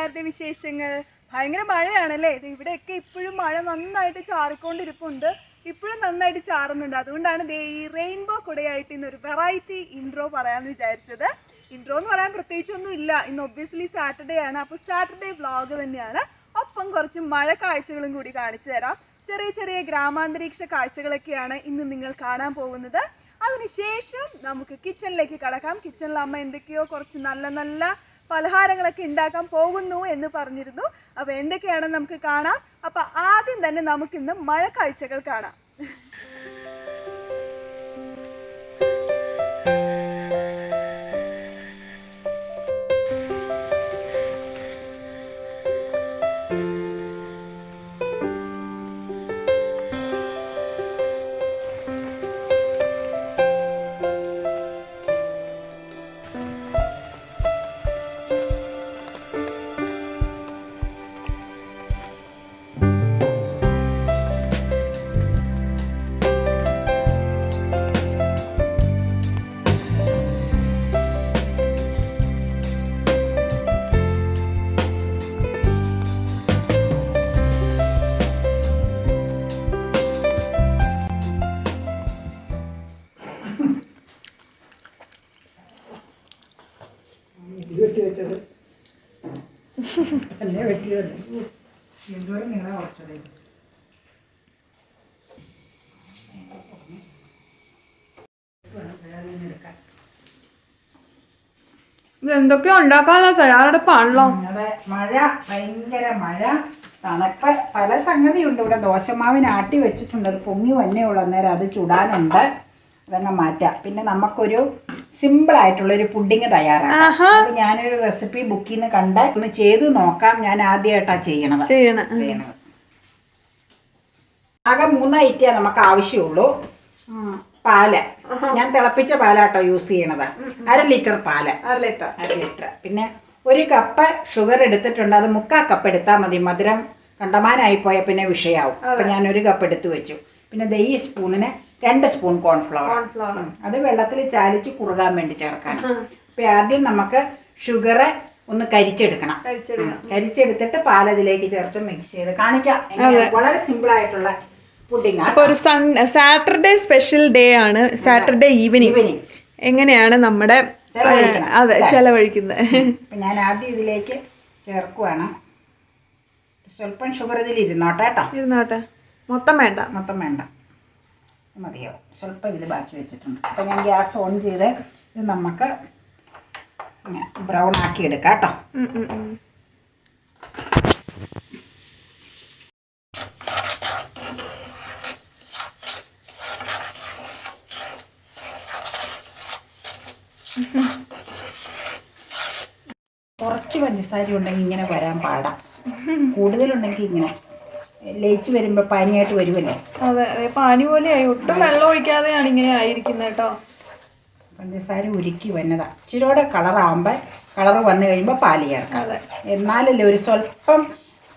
കൂട്ടുകാരുടെ വിശേഷങ്ങൾ? ഭയങ്കര മഴയാണല്ലേ. ഇവിടെയൊക്കെ ഇപ്പോഴും മഴ നന്നായിട്ട് ചാറിക്കൊണ്ടിരിപ്പുണ്ട്. ഇപ്പോഴും നന്നായിട്ട് ചാറുന്നുണ്ട്. അതുകൊണ്ടാണ് ഈ റെയിൻബോ കുടയായിട്ട് ഇന്നൊരു വെറൈറ്റി ഇൻട്രോ പറയാമെന്ന് വിചാരിച്ചത്. ഇൻട്രോ എന്ന് പറയാൻ പ്രത്യേകിച്ചൊന്നും ഇല്ല. ഇന്ന് ഒബ്വിയസ്ലി സാറ്റർഡേ ആണ്. അപ്പോൾ സാറ്റർഡേ വ്ളോഗ് തന്നെയാണ്. ഒപ്പം കുറച്ച് മഴ കാഴ്ചകളും കൂടി കാണിച്ചു തരാം. ചെറിയ ചെറിയ ഗ്രാമാന്തരീക്ഷ കാഴ്ചകളൊക്കെയാണ് ഇന്ന് നിങ്ങൾ കാണാൻ പോകുന്നത്. അതിനുശേഷം നമുക്ക് കിച്ചണിലേക്ക് കടക്കാം. കിച്ചണിൽ അമ്മ എന്തൊക്കെയോ കുറച്ച് നല്ല നല്ല പലഹാരങ്ങളൊക്കെ ഉണ്ടാക്കാൻ പോകുന്നു എന്ന് പറഞ്ഞിരുന്നു. അപ്പോൾ എന്തൊക്കെയാണെന്ന് നമുക്ക് കാണാം. അപ്പോൾ ആദ്യം തന്നെ നമുക്കിന്ന് മഴ കാഴ്ചകൾ കാണാം. എന്തൊക്കെയോ ഉണ്ടാക്കാനുള്ള തയ്യാറെടുപ്പാണല്ലോ. അതെ, മഴ, ഭയങ്കര മഴ, തണുപ്പ്, പല സംഗതിയുണ്ട്. ഇവിടെ ദോശമാവിന് ആട്ടി വെച്ചിട്ടുണ്ട്. അത് പൊങ്ങി വന്നേ ഉള്ളൂ. അന്നേരം അത് ചുടാനുണ്ട്. അതങ്ങ് മാറ്റാം. പിന്നെ നമുക്കൊരു സിമ്പിളായിട്ടുള്ളൊരു പുഡിങ് തയ്യാറാക്കാം. അത് ഞാനൊരു റെസിപ്പി ബുക്കിൽ നിന്ന് കണ്ട് ഒന്ന് ചെയ്ത് നോക്കാം. ഞാൻ ആദ്യമായിട്ടാണ് ചെയ്യണത്. ആകെ 3 ഐറ്റം നമുക്ക് ആവശ്യമുള്ളൂ. പാല്, ഞാൻ തിളപ്പിച്ച പാലാട്ടോ യൂസ് ചെയ്യണത്. 1/2 ലിറ്റർ പാല്, 1/2 ലിറ്റർ. പിന്നെ 1 കപ്പ് ഷുഗർ എടുത്തിട്ടുണ്ട്. അത് 3/4 കപ്പ് എടുത്താൽ മതി. മധുരം കണ്ടമാനായി പോയാൽ പിന്നെ വിഷയാവും. അപ്പൊ ഞാൻ 1 കപ്പ് എടുത്തു വെച്ചു. പിന്നെ ഈ സ്പൂണിന് 2 സ്പൂൺ കോൺഫ്ലവർ. അത് വെള്ളത്തിൽ ചാലിച്ച് കുറുകാൻ വേണ്ടി ചേർക്കണം. അപ്പൊ ആദ്യം നമുക്ക് ഷുഗർ ഒന്ന് കരിച്ചെടുക്കണം. കരിച്ചെടുത്തിട്ട് പാലതിലേക്ക് ചേർത്ത് മിക്സ് ചെയ്ത് കാണിക്കാം. വളരെ സിമ്പിൾ ആയിട്ടുള്ള പുഡിംഗ്. അപ്പൊ ഒരു സാറ്റർഡേ സ്പെഷ്യൽ ഡേ ആണ്. സാറ്റർഡേ ഈവനിങ് എങ്ങനെയാണ് നമ്മുടെ ചെലവഴിക്കുന്നത്? ഞാൻ ആദ്യം ഇതിലേക്ക് ചേർക്കുവാണ്. സ്വല്പം ഷുഗർ ഇതിൽ ഇരുന്നോട്ടെ. മൊത്തം വേണ്ട, മതിയോ? സ്വല്പം ഇതിൽ ബാക്കി വെച്ചിട്ടുണ്ട്. അപ്പം ഞാൻ ഗ്യാസ് ഓൺ ചെയ്ത് ഇത് നമുക്ക് ബ്രൗൺ ആക്കി എടുക്കാം കേട്ടോ. കുറച്ച് പഞ്ചസാര ഉണ്ടെങ്കിൽ ഇങ്ങനെ വരാൻ പാടാം. കൂടുതലുണ്ടെങ്കിൽ ഇങ്ങനെ ലയിച്ച് വരുമ്പോ പാനിയായിട്ട് വരുമല്ലോ. അതെ, പാനി പോലെയായി. ഒട്ടും വെള്ളം ഒഴിക്കാതെയാണ് ഇങ്ങനെ ആയിരിക്കുന്നത് കേട്ടോ. പഞ്ചസാര ഉരുക്കി വന്നതാ. ഇച്ചിരിയോടെ കളറാകുമ്പോ കളർ വന്നു കഴിയുമ്പോ പാല് ചേർക്കാം. എന്നാലല്ലേ ഒരു സ്വല്പം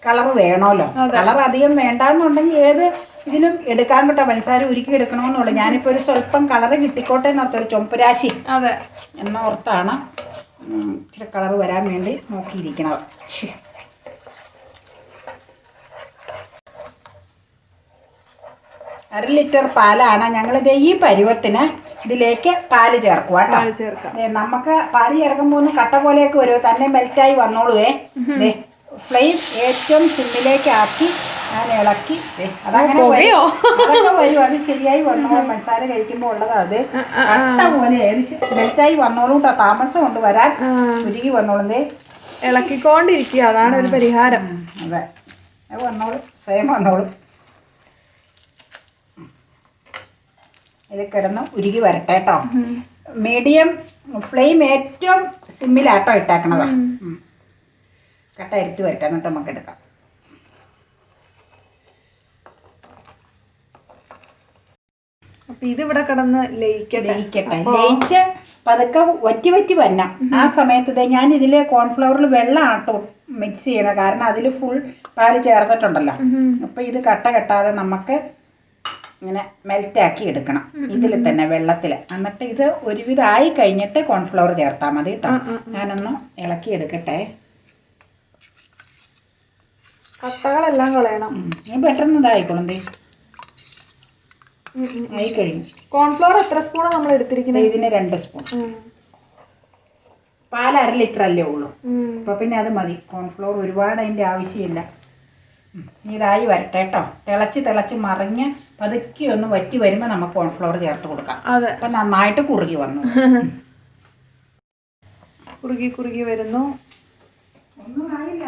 കളർ വേണമല്ലോ. കളർ അധികം വേണ്ടാന്നുണ്ടെങ്കിൽ ഏത് ഇതിലും എടുക്കാൻ കേട്ടോ. പഞ്ചസാര ഉരുക്കി എടുക്കണമെന്നുള്ളു. ഞാനിപ്പോ ഒരു സ്വല്പം കളർ കിട്ടിക്കോട്ടെ എന്നോർത്തൊരു ചൊമ്പരാശി എന്നോർത്താണ് ഇച്ചിരി കളർ വരാൻ വേണ്ടി നോക്കിയിരിക്കണത്. 1/2 ലിറ്റർ പാലാണ്. ഞങ്ങളിത് ഈ പരുവത്തിന് ഇതിലേക്ക് പാല് ചേർക്കുക കേട്ടോ. നമുക്ക് പാല് ചേർക്കുമ്പോൾ ഒന്ന് കട്ട പോലെയൊക്കെ വരും. തന്നെ മെൽറ്റായി വന്നോളുവേ. ഫ്ലെയിം ഏറ്റവും സിമ്മിലേക്ക് ആക്കി ഞാൻ ഇളക്കി. അതങ്ങനെ വരും. അത് ശരിയായി വന്നോളും. പഞ്ചസാര കഴിക്കുമ്പോൾ ഉള്ളത് അത് കട്ട പോലെ മെൽറ്റായി വന്നോളും കേട്ടോ. താമസം കൊണ്ട് വരാൻ ഉരുകി വന്നോളും. ഇളക്കിക്കൊണ്ടിരിക്കുക, അതാണ് ഒരു പരിഹാരം. അതെ, അത് വന്നോളും, സ്വയം വന്നോളും. ഇത് കിടന്ന് ഉരുകി വരട്ടെ കേട്ടോ. മീഡിയം ഫ്ലെയിം ഏറ്റവും സിമ്മിലാട്ടോ ഇട്ടേക്കണത്. കട്ട അരിട്ട് വരട്ടെ, എന്നിട്ട് നമുക്ക് എടുക്കാം. അപ്പൊ ഇതിവിടെ കിടന്ന് ലയിക്കട്ടെ. ലയിച്ച് പതുക്കെ വറ്റി വരണം. ആ സമയത്ത് ഞാൻ ഇതില് കോൺഫ്ലവറിൽ വെള്ളം ആട്ടോ മിക്സ് ചെയ്യണം. കാരണം അതിൽ ഫുൾ പാല് ചേർത്തിട്ടുണ്ടല്ലോ. അപ്പൊ ഇത് കട്ട കെട്ടാതെ നമുക്ക് ഇങ്ങനെ മെൽറ്റാക്കി എടുക്കണം ഇതിൽ തന്നെ വെള്ളത്തിൽ. എന്നിട്ട് ഇത് ഒരുവിധമായി കഴിഞ്ഞിട്ട് കോൺഫ്ലവർ ചേർത്താൽ മതി കേട്ടോ. ഞാനൊന്ന് ഇളക്കി എടുക്കട്ടെ. കട്ടകളെല്ലാം കളയണം. പെട്ടെന്ന് ഇതായിക്കോളും. ആയി കഴിഞ്ഞു. കോൺഫ്ലവർ എത്ര സ്പൂണാണ് നമ്മൾ എടുത്തിരിക്കുന്നത്? ഇതിന് 2 സ്പൂൺ. പാൽ 1/2 ലിറ്റർ അല്ലേ ഉള്ളൂ. അപ്പൊ പിന്നെ അത് മതി. കോൺഫ്ലവർ ഒരുപാട് അതിന്റെ ആവശ്യമില്ല. ഇതായി വരട്ടെ കേട്ടോ. തിളച്ച് മറിഞ്ഞ് പതുക്കെ ഒന്ന് വറ്റി വരുമ്പോൾ നമുക്ക് കോൺഫ്ലവർ ചേർത്ത് കൊടുക്കാം. അപ്പൊ നന്നായിട്ട് കുറുകി വന്നു. കുറുകി വരുന്നു. ഒന്നും ആയില്ല.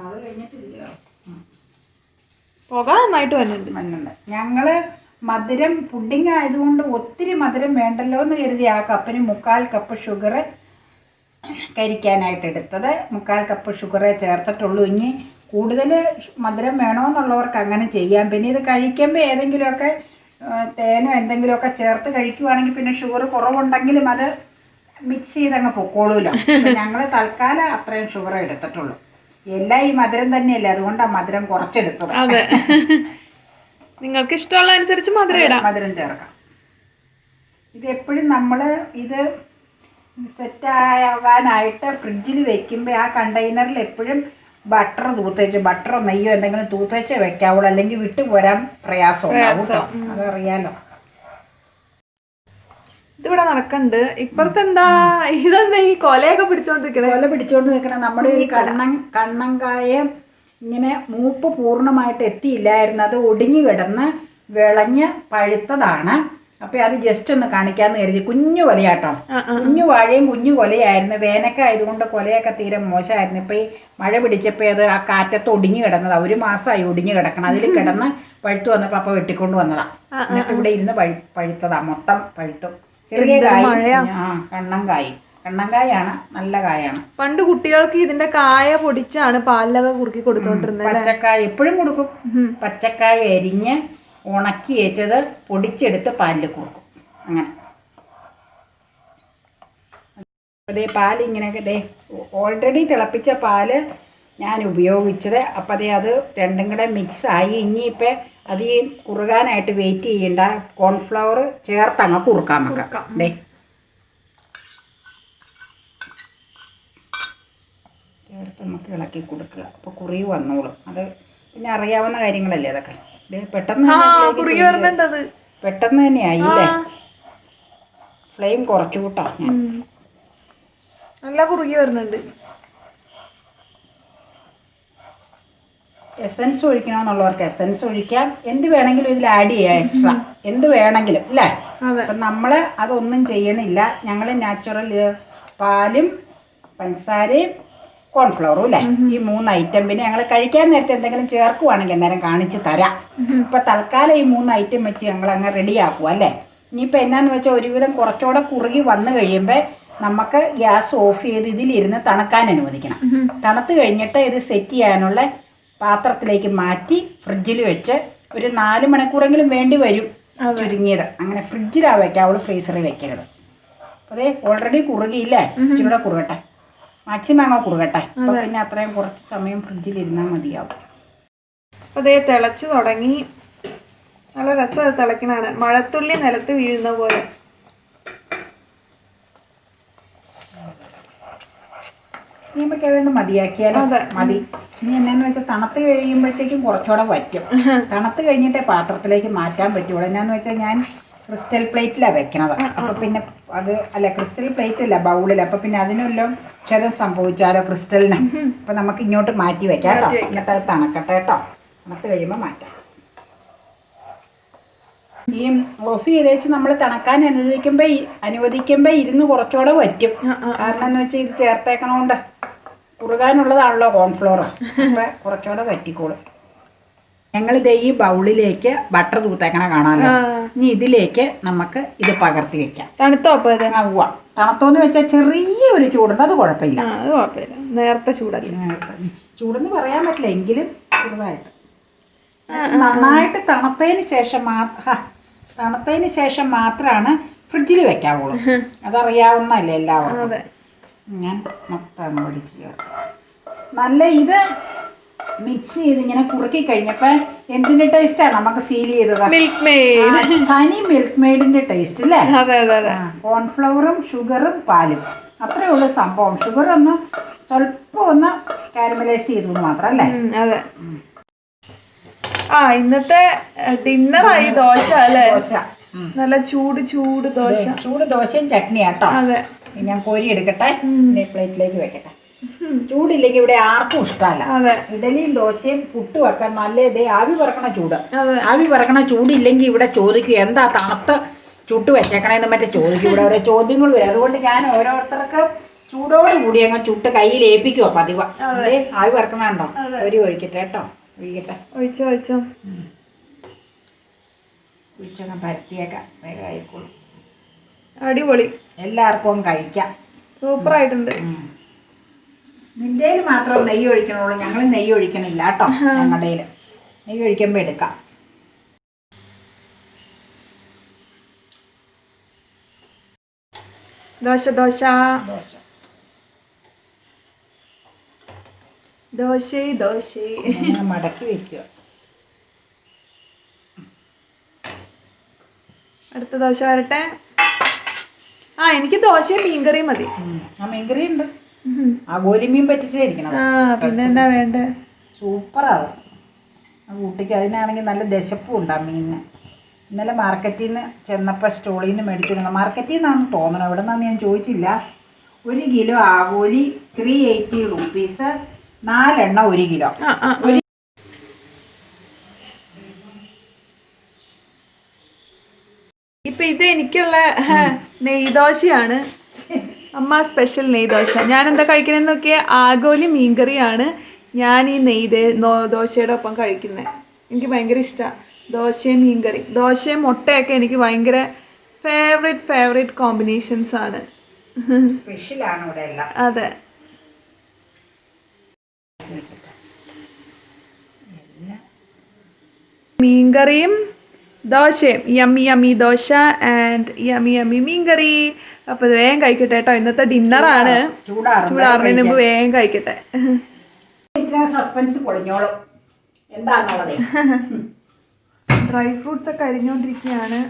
അത് കഴിഞ്ഞിട്ടില്ല. പുക നന്നായിട്ട് വരുന്നുണ്ട്. ഞങ്ങള് മധുരം പുഡിംഗ് ആയതുകൊണ്ട് ഒത്തിരി മധുരം വേണ്ടല്ലോ എന്ന് കരുതി ആ കപ്പിന് 1/4 കപ്പ് ഷുഗർ കരിക്കാനായിട്ട് എടുത്തത്. 1/4 കപ്പ് ഷുഗറേ ചേർത്തിട്ടുള്ളൂ. ഇനി കൂടുതൽ മധുരം വേണമെന്നുള്ളവർക്ക് അങ്ങനെ ചെയ്യാം. പിന്നെ ഇത് കഴിക്കുമ്പോൾ ഏതെങ്കിലുമൊക്കെ തേനോ എന്തെങ്കിലുമൊക്കെ ചേർത്ത് കഴിക്കുവാണെങ്കിൽ പിന്നെ ഷുഗർ കുറവുണ്ടെങ്കിലും അത് മിക്സ് ചെയ്തങ്ങ് പൊക്കോളൂല്ലോ. ഞങ്ങൾ തൽക്കാലം അത്രയും ഷുഗർ എടുത്തിട്ടുള്ളൂ. എല്ലാം ഈ മധുരം തന്നെയല്ലേ, അതുകൊണ്ടാണ് മധുരം കുറച്ചെടുത്തത്. അതെ, നിങ്ങൾക്ക് ഇഷ്ടമുള്ള അനുസരിച്ച് മധുരം ചേർക്കാം. ഇത് എപ്പോഴും നമ്മൾ ഇത് സെറ്റാകാനായിട്ട് ഫ്രിഡ്ജിൽ വെക്കുമ്പോൾ ആ കണ്ടെയ്നറിൽ എപ്പോഴും ബട്ടറോ നെയ്യോ എന്തെങ്കിലും തൂത്തേച്ചേ വെക്കാവുള്ളൂ, അല്ലെങ്കിൽ വിട്ടു പോരാൻ പ്രയാസമുണ്ടാവും. അതറിയാലോ. ഇതിവിടെ നടക്കണ്ട്. ഇപ്പഴത്തെ എന്താ ഇതെന്താ ഈ കൊലയൊക്കെ പിടിച്ചോണ്ട് നിൽക്കണ നമ്മുടെ ഒരു കണ്ണങ്കായ ഇങ്ങനെ മൂപ്പ് പൂർണ്ണമായിട്ട് എത്തിയില്ലായിരുന്നു. അത് ഒടിഞ്ഞു കിടന്ന് വിളഞ്ഞ് പഴുത്തതാണ്. അപ്പൊ അത് ജസ്റ്റ് ഒന്ന് കാണിക്കാന്ന് കരുതി. കുഞ്ഞു കൊലയാട്ടോ, കുഞ്ഞു വാഴയും കുഞ്ഞു കൊലയായിരുന്നു. വേനക്കായതുകൊണ്ട് കൊലയൊക്കെ തീരെ മോശമായിരുന്നു. ഇപ്പൊ ഈ മഴ പിടിച്ചപ്പോ അത് ആ കാറ്റത്ത് ഒടിഞ്ഞു കിടന്നതാ. 1 മാസമായി ഒടിഞ്ഞു കിടക്കണം. അതിൽ കിടന്ന് പഴുത്തു വന്നപ്പോ അപ്പൊ വെട്ടിക്കൊണ്ട് വന്നതാ. എന്നിട്ട് ഇവിടെ ഇരുന്ന് പഴുത്തതാ, മൊത്തം പഴുത്തു. ചെറിയ കായ. കണ്ണങ്കായാണ്, നല്ല കായാണ്. പണ്ട് കുട്ടികൾക്ക് ഇതിന്റെ കായ പൊടിച്ചാണ് പാലിലൊക്കെ കുറുക്കി കൊടുത്തോണ്ടിരുന്നത്. പച്ചക്കായ എപ്പോഴും കൊടുക്കും. പച്ചക്കായ എരിഞ്ഞ് ഉണക്കി വെച്ചത് പൊടിച്ചെടുത്ത് പാലിൽ കുറുക്കും. അങ്ങനെ അതേ പാലിങ്ങനെയൊക്കെ ഓൾറെഡി തിളപ്പിച്ച പാല് ഞാൻ ഉപയോഗിച്ചത്. അപ്പം അത് രണ്ടും കൂടെ മിക്സായി. ഇനിയിപ്പോൾ അത് ഈ കുറുകാനായിട്ട് വെയിറ്റ് ചെയ്യണ്ട. കോൺഫ്ലവർ ചേർത്തങ്ങ് കുറുക്കാൻ വെക്കാം. ചേർത്ത് നമുക്ക് ഇളക്കി കൊടുക്കുക. അപ്പോൾ കുറുകി വന്നോളും. അത് പിന്നെ അറിയാവുന്ന കാര്യങ്ങളല്ലേ അതൊക്കെ. പെട്ടെന്ന് തന്നെ ആയില്ലേ. ഫ്ലെയിം കുറച്ചു കൂട്ടാ. നല്ല കുറുകി വരുന്നുണ്ട്. എസൻസ് ഒഴിക്കണമെന്നുള്ളവർക്ക് എസൻസ് ഒഴിക്കാം. എന്ത് വേണമെങ്കിലും ഇതിൽ ആഡ് ചെയ്യാം. എക്സ്ട്രാ എന്ത് വേണമെങ്കിലും അല്ലേ. അപ്പം നമ്മൾ അതൊന്നും ചെയ്യണില്ല. ഞങ്ങൾ നാച്ചുറൽ പാലും പഞ്ചസാരയും കോൺഫ്ലവറും അല്ലേ, ഈ 3 ഐറ്റം. പിന്നെ ഞങ്ങൾ കഴിക്കാൻ നേരത്തെ എന്തെങ്കിലും ചേർക്കുവാണെങ്കിൽ അന്നേരം കാണിച്ച് തരാം. ഇപ്പം തൽക്കാലം ഈ 3 ഐറ്റം വെച്ച് ഞങ്ങൾ അങ്ങ് റെഡിയാക്കുക അല്ലേ. ഇനിയിപ്പോൾ എന്നാന്ന് വെച്ചാൽ ഒരുവിധം കുറച്ചുകൂടെ കുറുകി വന്നു കഴിയുമ്പോൾ നമുക്ക് ഗ്യാസ് ഓഫ് ചെയ്ത് ഇതിലിരുന്ന് തണുക്കാൻ അനുവദിക്കണം. തണുത്ത് കഴിഞ്ഞിട്ട് ഇത് സെറ്റ് ചെയ്യാനുള്ള പാത്രത്തിലേക്ക് മാറ്റി ഫ്രിഡ്ജിൽ വെച്ച് ഒരു 4 മണിക്കൂറെങ്കിലും വേണ്ടി വരും ചുരുങ്ങിയത്. അങ്ങനെ ഫ്രിഡ്ജിലാണ് വെക്കാവുള്ളൂ, ഫ്രീസറിൽ വെക്കരുത്. അതേ ഓൾറെഡി കുറുകിയില്ലേ, ഇച്ചിരി കുറുകട്ടെ, മാക്സിമം അങ്ങ് കുറുകട്ടെ. അപ്പോൾ പിന്നെ അത്രയും കുറച്ച് സമയം ഫ്രിഡ്ജിൽ ഇരുന്നാൽ മതിയാവും. അതേ തിളച്ച് തുടങ്ങി. നല്ല രസം തിളക്കണാണ്, മഴത്തുള്ളി നിലത്ത് വീഴുന്ന പോലെ. ഇനി നമുക്ക് അതുകൊണ്ട് മതിയാക്കിയാലോ. മതി. ഇനി എന്നാന്ന് വെച്ചാൽ തണുത്ത് കഴിയുമ്പോഴത്തേക്കും കുറച്ചുകൂടെ വറ്റും. തണുത്ത് കഴിഞ്ഞിട്ടേ പാത്രത്തിലേക്ക് മാറ്റാൻ പറ്റുള്ളൂ. എന്നാന്ന് വെച്ചാൽ ഞാൻ ക്രിസ്റ്റൽ പ്ലേറ്റിലാണ് വെക്കണത്. അപ്പോൾ പിന്നെ അത് അല്ല, ക്രിസ്റ്റൽ പ്ലേറ്റ് അല്ല, ബൗളിൽ. അപ്പോൾ പിന്നെ അതിനെല്ലാം ക്ഷതം സംഭവിച്ചാലോ ക്രിസ്റ്റലിന്. അപ്പോൾ നമുക്ക് ഇങ്ങോട്ട് മാറ്റി വെക്കാം കേട്ടോ. എന്നിട്ട് അത് തണുക്കട്ടെ കേട്ടോ. തണുത്ത് കഴിയുമ്പോൾ മാറ്റാം. ഈ ഓഫ് ചെയ്തേച്ച് നമ്മൾ തണുക്കാൻ അനുവദിക്കുമ്പോൾ ഇരുന്ന് കുറച്ചുകൂടെ വറ്റും. കാരണം എന്ന് വെച്ചാൽ ഇത് ചേർത്തേക്കണോണ്ട് കുറുകാനുള്ളതാണല്ലോ കോൺഫ്ലോർ. അപ്പം കുറച്ചുകൂടെ വറ്റിക്കോളും. ഞങ്ങളിത് ഈ ബൗളിലേക്ക് ബട്ടർ തൂത്തേക്കണ കാണാമല്ലോ. ഇനി ഇതിലേക്ക് നമുക്ക് ഇത് പകർത്തി വെക്കാം. തണുത്തോ? തണുത്തോന്ന് വെച്ചാൽ ചെറിയൊരു ചൂടുണ്ട്, അത് കുഴപ്പമില്ല. നേരത്തെ ചൂടല്ല, ചൂടെന്ന് പറയാൻ പറ്റില്ല, എങ്കിലും ചെറുതായിട്ട്. നന്നായിട്ട് തണുത്തതിന് ശേഷം മാത്രമാണ് ഫ്രിഡ്ജിൽ വെക്കാവുള്ളൂ. അതറിയാവുന്നല്ലേ എല്ലാവർക്കും. ഞാൻ മൊത്തം പിടിച്ച് ചേർത്ത് നല്ല ഇത് മിക്സ് ചെയ്ത് ഇങ്ങനെ കുറുക്കി കഴിഞ്ഞപ്പോൾ എന്തിന്റെ ടേസ്റ്റാണ് നമുക്ക് ഫീൽ ചെയ്തത്? തനി മിൽക്ക് മെയ്ഡിന്റെ ടേസ്റ്റ് അല്ലേ? കോൺഫ്ലവറും ഷുഗറും പാലും, അത്രേ ഉള്ളൂ സംഭവം. ഷുഗർ ഒന്ന് സ്വല്പം ഒന്ന് കാരമലൈസ് ചെയ്തു മാത്രം അല്ലേ? അതെ. ഇന്നത്തെ ഡിന്നറായി ദോശ അല്ലേ? ദോശ നല്ല ചൂട് ദോശ. ചൂട് ദോശയും ചട്നിയാട്ടോ. അതെ. ഞാൻ കോരി എടുക്കട്ടെ, പ്ലേറ്റിലേക്ക് വെക്കട്ടെ. ചൂടില്ലെങ്കിൽ ഇവിടെ ആർക്കും ഇഷ്ടമല്ല. ഇഡലിയും ദോശയും പുട്ട് വെക്കാൻ നല്ല ആവി പറക്കണ ചൂട്. ആവി പറക്കണ ചൂടില്ലെങ്കിൽ ഇവിടെ ചോദിക്കും എന്താ തണുത്ത് ചുട്ട് വെച്ചേക്കണേന്ന് മറ്റേ ചോദിക്കും. ഇവിടെ ഓരോ ചോദ്യങ്ങൾ വരും. അതുകൊണ്ട് ഞാൻ ഓരോരുത്തർക്ക് ചൂടോട് കൂടി അങ്ങ് ചുട്ട് കയ്യിൽ ഏൽപ്പിക്കുവോ പതിവ്. ആവി പറക്കണുണ്ടോ? ഒരു ഒഴിക്കട്ടെ കേട്ടോ. ഒഴിക്കട്ടെ. ഒഴിച്ചോ. ഒഴിച്ചങ്ങ് പരത്തിയേക്കാം. വേഗം ആയിക്കോളും. അടിപൊളി. എല്ലാവർക്കും കഴിക്കാം. സൂപ്പറായിട്ടുണ്ട്. നിന്റെ മാത്രം നെയ്യ് ഒഴിക്കണുള്ളൂ. ഞങ്ങൾ നെയ്യ് ഒഴിക്കണില്ല കേട്ടോ. ഞങ്ങളുടെ നെയ്യ് ഒഴിക്കുമ്പോൾ എടുക്കാം. ദോശ മടക്കി വെക്കുക. അടുത്ത ദോശ വരട്ടെ. എനിക്ക് ദോശയും മീൻകറിയും മതി. മീൻകറി ഉണ്ട്. ഗോലിമീൻ പറ്റിച്ചായിരിക്കണം. പിന്നെ എന്താ വേണ്ടേ? സൂപ്പറാവും ആ കൂട്ടിക്ക്. അതിനാണെങ്കിൽ നല്ല ദശപ്പും ഉണ്ടാകും മീനിന്. ഇന്നലെ മാർക്കറ്റിൽ നിന്ന് ചെന്നപ്പോൾ സ്റ്റോളിൽ നിന്ന് മേടിച്ചിരുന്നു. മാർക്കറ്റിൽ നിന്നാണെന്ന് തോന്നണം, എവിടെ നിന്നാന്ന് ഞാൻ ചോദിച്ചില്ല. 1 കിലോ ആവോലി 380 റുപ്പീസ്. 4 എണ്ണം 1 കിലോ. ഇപ്പൊ ഇത് എനിക്കുള്ള നെയ്ദോശയാണ്. അമ്മ സ്പെഷ്യൽ നെയ്ദോശ. ഞാൻ എന്താ കഴിക്കണെന്ന് നോക്കിയ ആഗോലി മീൻകറിയാണ് ഞാൻ ഈ ദോശയുടെ ഒപ്പം കഴിക്കുന്നത്. എനിക്ക് ഭയങ്കര ഇഷ്ടമാണ് ദോശയും മീൻകറി. ദോശയും മുട്ടയൊക്കെ എനിക്ക് ഭയങ്കര ഫേവറേറ്റ് കോമ്പിനേഷൻസ് ആണ്. സ്പെഷ്യലാണ് ഇവിടെ എല്ലാം. അതെ. മീൻകറിയും ദോശയും യമ്മി ദോശ ആൻഡ് യമ്മി മീൻകറി. അപ്പൊ ഇത് വേഗം കഴിക്കട്ടെ കേട്ടോ. ഇന്നത്തെ ഡിന്നറാണ്. ചൂടാറുന്നതിന് മുമ്പ് വേഗം കഴിക്കട്ടെ. സസ്പെൻസ് പൊളിഞ്ഞോളും എന്താണുള്ളത്. ഡ്രൈ ഫ്രൂട്ട്സ് ഒക്കെ അരിഞ്ഞോണ്ടിരിക്കുകയാണ്.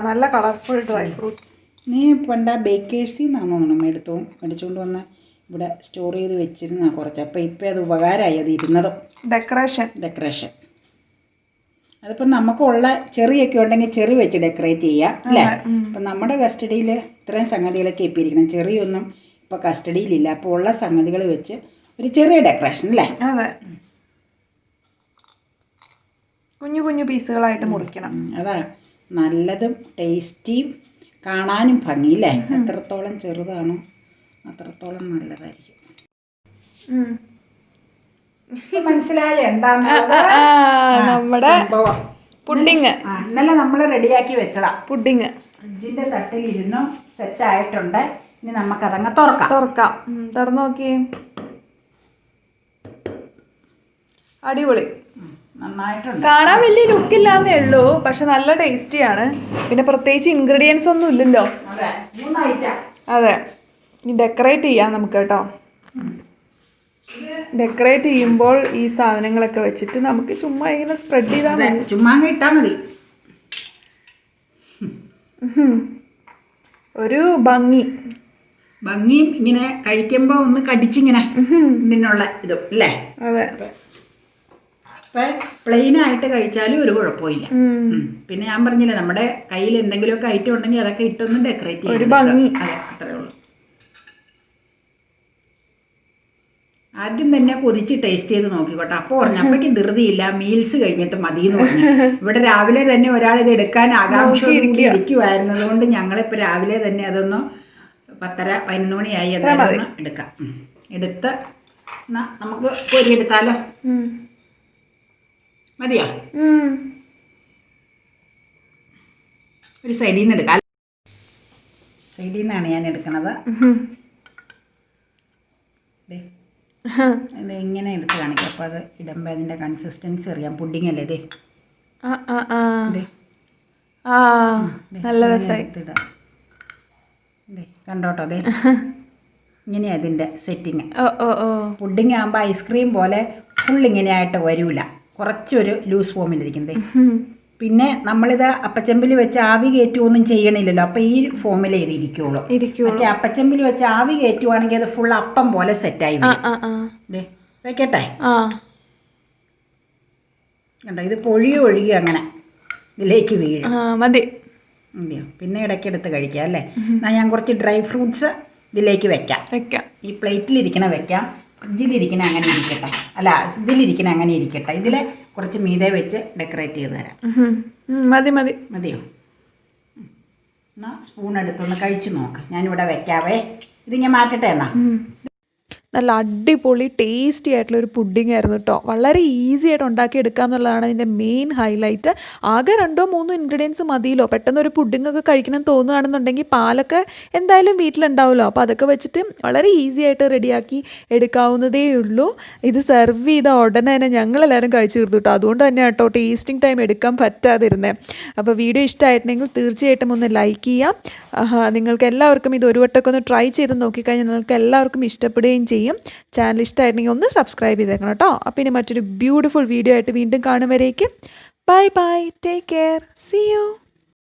നല്ല കളർഫുൾ ഡ്രൈ ഫ്രൂട്ട്സ്. നീ പണ്ട ബേക്കേഴ്സിൽ നിന്നാണോ മേടിച്ചുകൊണ്ട് വന്ന് ഇവിടെ സ്റ്റോർ ചെയ്ത് വെച്ചിരുന്ന കുറച്ച്. അപ്പം ഇപ്പം അത് ഉപകാരമായി അത് ഇരുന്നതും. ഡെക്കറേഷൻ അതിപ്പോൾ നമുക്കുള്ള ചെറിയൊക്കെ ഉണ്ടെങ്കിൽ ചെറി വെച്ച് ഡെക്കറേറ്റ് ചെയ്യാം അല്ലേ? അപ്പം നമ്മുടെ കസ്റ്റഡിയിൽ ഇത്രയും സംഗതികളൊക്കെ ഇപ്പം ഇരിക്കണം. ചെറിയൊന്നും ഇപ്പോൾ കസ്റ്റഡിയിലില്ല. അപ്പോൾ ഉള്ള സംഗതികൾ വെച്ച് ഒരു ചെറിയ ഡെക്കറേഷൻ അല്ലേ? അതെ. കുഞ്ഞു പീസുകളായിട്ട് മുറിക്കണം. അതാ നല്ലതും ടേസ്റ്റിയും കാണാനും ഭംഗിയില്ലേ? എത്രത്തോളം ചെറുതാണോ അത്രത്തോളം നല്ലതായിരിക്കും. മനസ്സിലായോ എന്താന്ന്? നമ്മുടെ പുഡിങ് ഇന്നലെ നമ്മൾ റെഡിയാക്കി വെച്ചതാ. പുഡിങ് ഫ്രിഡ്ജിന്റെ തട്ടിലിരുന്നു സെറ്റ് ആയിട്ടുണ്ട്. ഇനി നമുക്കതങ്ങ് തുറക്കാം. തുറന്നു നോക്കി. അടിപൊളി. നന്നായിട്ടുണ്ട്. കാണാൻ വലിയ ലുക്കില്ലാന്നേ ഉള്ളൂ, പക്ഷെ നല്ല ടേസ്റ്റിയാണ്. പിന്നെ പ്രത്യേകിച്ച് ഇൻഗ്രീഡിയൻസ് ഒന്നും ഇല്ലല്ലോ. അതെ. ഇനി ഡെക്കറേറ്റ് ചെയ്യാം നമുക്ക് കേട്ടോ. ഡെക്കറേറ്റ് ചെയ്യുമ്പോൾ ഈ സാധനങ്ങളൊക്കെ വെച്ചിട്ട് നമുക്ക് ചുമ്മാ ഇങ്ങനെ സ്പ്രെഡ് ചെയ്താൽ മതി. ചുമ്മാ ഇട്ടാൽ മതി. ഒരു ഭംഗിയും ഇങ്ങനെ കഴിക്കുമ്പോൾ ഒന്ന് കടിച്ചിങ്ങനെ ഇതിനുള്ള ഇതും അല്ലേ? അതെ. അപ്പം പ്ലെയിൻ ആയിട്ട് കഴിച്ചാലും ഒരു കുഴപ്പമില്ല. പിന്നെ ഞാൻ പറഞ്ഞില്ലേ, നമ്മുടെ കയ്യിൽ എന്തെങ്കിലുമൊക്കെ ഐറ്റം ഉണ്ടെങ്കിൽ അതൊക്കെ ഇട്ടൊന്ന് ഡെക്കറേറ്റ് ചെയ്യാം. ഒരു ഭംഗി. അതെ, അത്രേ ഉള്ളൂ. ആദ്യം തന്നെ കൊതിച്ച് ടേസ്റ്റ് ചെയ്ത് നോക്കിക്കോട്ടെ. അപ്പോൾ പറഞ്ഞു അപ്പയ്ക്ക് ധൃതിയില്ല, മീൽസ് കഴിഞ്ഞിട്ട് മതി എന്ന് പറഞ്ഞു. ഇവിടെ രാവിലെ തന്നെ ഒരാൾ ഇത് എടുക്കാൻ ആകാംക്ഷ ഇരിക്കുമായിരുന്നു. അതുകൊണ്ട് ഞങ്ങളിപ്പോൾ രാവിലെ തന്നെ അതൊന്ന് 10:30-11 മണിയായി അതൊന്ന് എടുക്കാം. എടുത്ത് നമുക്ക് പൊരിയെടുത്താലോ? മതിയോ? ഒരു സൈഡിൽ നിന്ന് എടുക്കാം. സൈഡിൽ നിന്നാണ് ഞാൻ എടുക്കണത്. ഇത് ഇങ്ങനെ എടുത്ത് കാണിക്കാം. അപ്പോൾ അത് ഇടുമ്പോൾ അതിൻ്റെ കൺസിസ്റ്റൻസി അറിയാം. പുഡിങ് അല്ലേ ഇത്? നല്ല രസമായി. കണ്ടോട്ടോ, അതെ ഇങ്ങനെയാണ് ഇതിൻ്റെ സെറ്റിങ്. പുഡിങ് ആകുമ്പോൾ ഐസ്ക്രീം പോലെ ഫുൾ ഇങ്ങനെയായിട്ട് വരൂല, കുറച്ചൊരു ലൂസ് ഫോമിലിരിക്കുന്നത്. പിന്നെ നമ്മളിത് അപ്പച്ചമ്പിൽ വെച്ച് ആവി കയറ്റുകയൊന്നും ചെയ്യണില്ലല്ലോ, അപ്പം ഈ ഫോമിലേ ഇത് ഇരിക്കുള്ളൂ. മറ്റേ അപ്പച്ചമ്പിൽ വെച്ച് ആവി കയറ്റുവാണെങ്കിൽ അത് ഫുൾ അപ്പം പോലെ സെറ്റായി വരും. വെക്കട്ടെ. കണ്ടോ, ഇത് ഒഴുകി അങ്ങനെ ഇതിലേക്ക് വീഴും. മതി. പിന്നെ ഇടയ്ക്കെടുത്ത് കഴിക്കാം അല്ലേ. എന്നാൽ ഞാൻ കുറച്ച് ഡ്രൈ ഫ്രൂട്ട്സ് ഇതിലേക്ക് വെക്കാം. ഈ പ്ലേറ്റിലിരിക്കണ വെക്കാം, ഫ്രിഡ്ജിലിരിക്കണ അങ്ങനെ ഇരിക്കട്ടെ. അല്ല, ഇതിലിരിക്കണ അങ്ങനെ ഇരിക്കട്ടെ. ഇതിൽ കുറച്ച് മീതെ വെച്ച് ഡെക്കറേറ്റ് ചെയ്ത് തരാം. മതിയോ? എന്നാൽ സ്പൂൺ എടുത്തൊന്ന് കഴിച്ചു നോക്ക്. ഞാനിവിടെ വെക്കാവേ. ഇത് ഞാൻ മാറ്റട്ടെ എന്നാ. നല്ല അടിപൊളി ടേസ്റ്റി ആയിട്ടുള്ള ഒരു പുഡിംഗ് ആയിരുന്നു കേട്ടോ. വളരെ ഈസി ആയിട്ട് ഉണ്ടാക്കിയെടുക്കുക എന്നുള്ളതാണ് അതിൻ്റെ മെയിൻ ഹൈലൈറ്റ്. ആകെ 2-3 ഇൻഗ്രീഡിയൻസ് മതിയല്ലോ. പെട്ടെന്നൊരു പുഡിംഗ് ഒക്കെ കഴിക്കണം തോന്നുകയാണെന്നുണ്ടെങ്കിൽ പാലൊക്കെ എന്തായാലും വീട്ടിലുണ്ടാവുമല്ലോ. അപ്പോൾ അതൊക്കെ വെച്ചിട്ട് വളരെ ഈസി ആയിട്ട് റെഡിയാക്കി എടുക്കാവുന്നതേ ഉള്ളൂ. ഇത് സെർവ് ചെയ്ത ഉടനെ തന്നെ ഞങ്ങളെല്ലാവരും കഴിച്ചു തീർത്തു കേട്ടോ. അതുകൊണ്ട് തന്നെ കേട്ടോ ടേസ്റ്റിംഗ് ടൈം എടുക്കാൻ പറ്റാതിരുന്നത്. അപ്പോൾ വീഡിയോ ഇഷ്ടമായിട്ടുണ്ടെങ്കിൽ തീർച്ചയായിട്ടും ഒന്ന് ലൈക്ക് ചെയ്യാം. നിങ്ങൾക്ക് എല്ലാവർക്കും ഇത് ഒരു വട്ടമൊക്കെ ഒന്ന് ട്രൈ ചെയ്ത് നോക്കിക്കഴിഞ്ഞാൽ നിങ്ങൾക്ക് എല്ലാവർക്കും ഇഷ്ടപ്പെടുകയും ചെയ്യും. ചാനൽ ഇഷ്ടമായിട്ടുണ്ടെങ്കിൽ ഒന്ന് സബ്സ്ക്രൈബ് ചെയ്തേക്കണം കേട്ടോ. അപ്പോൾ ഇനി മറ്റൊരു ബ്യൂട്ടിഫുൾ വീഡിയോ ആയിട്ട് വീണ്ടും കാണും വരേക്കും. Bye bye, take care, see U.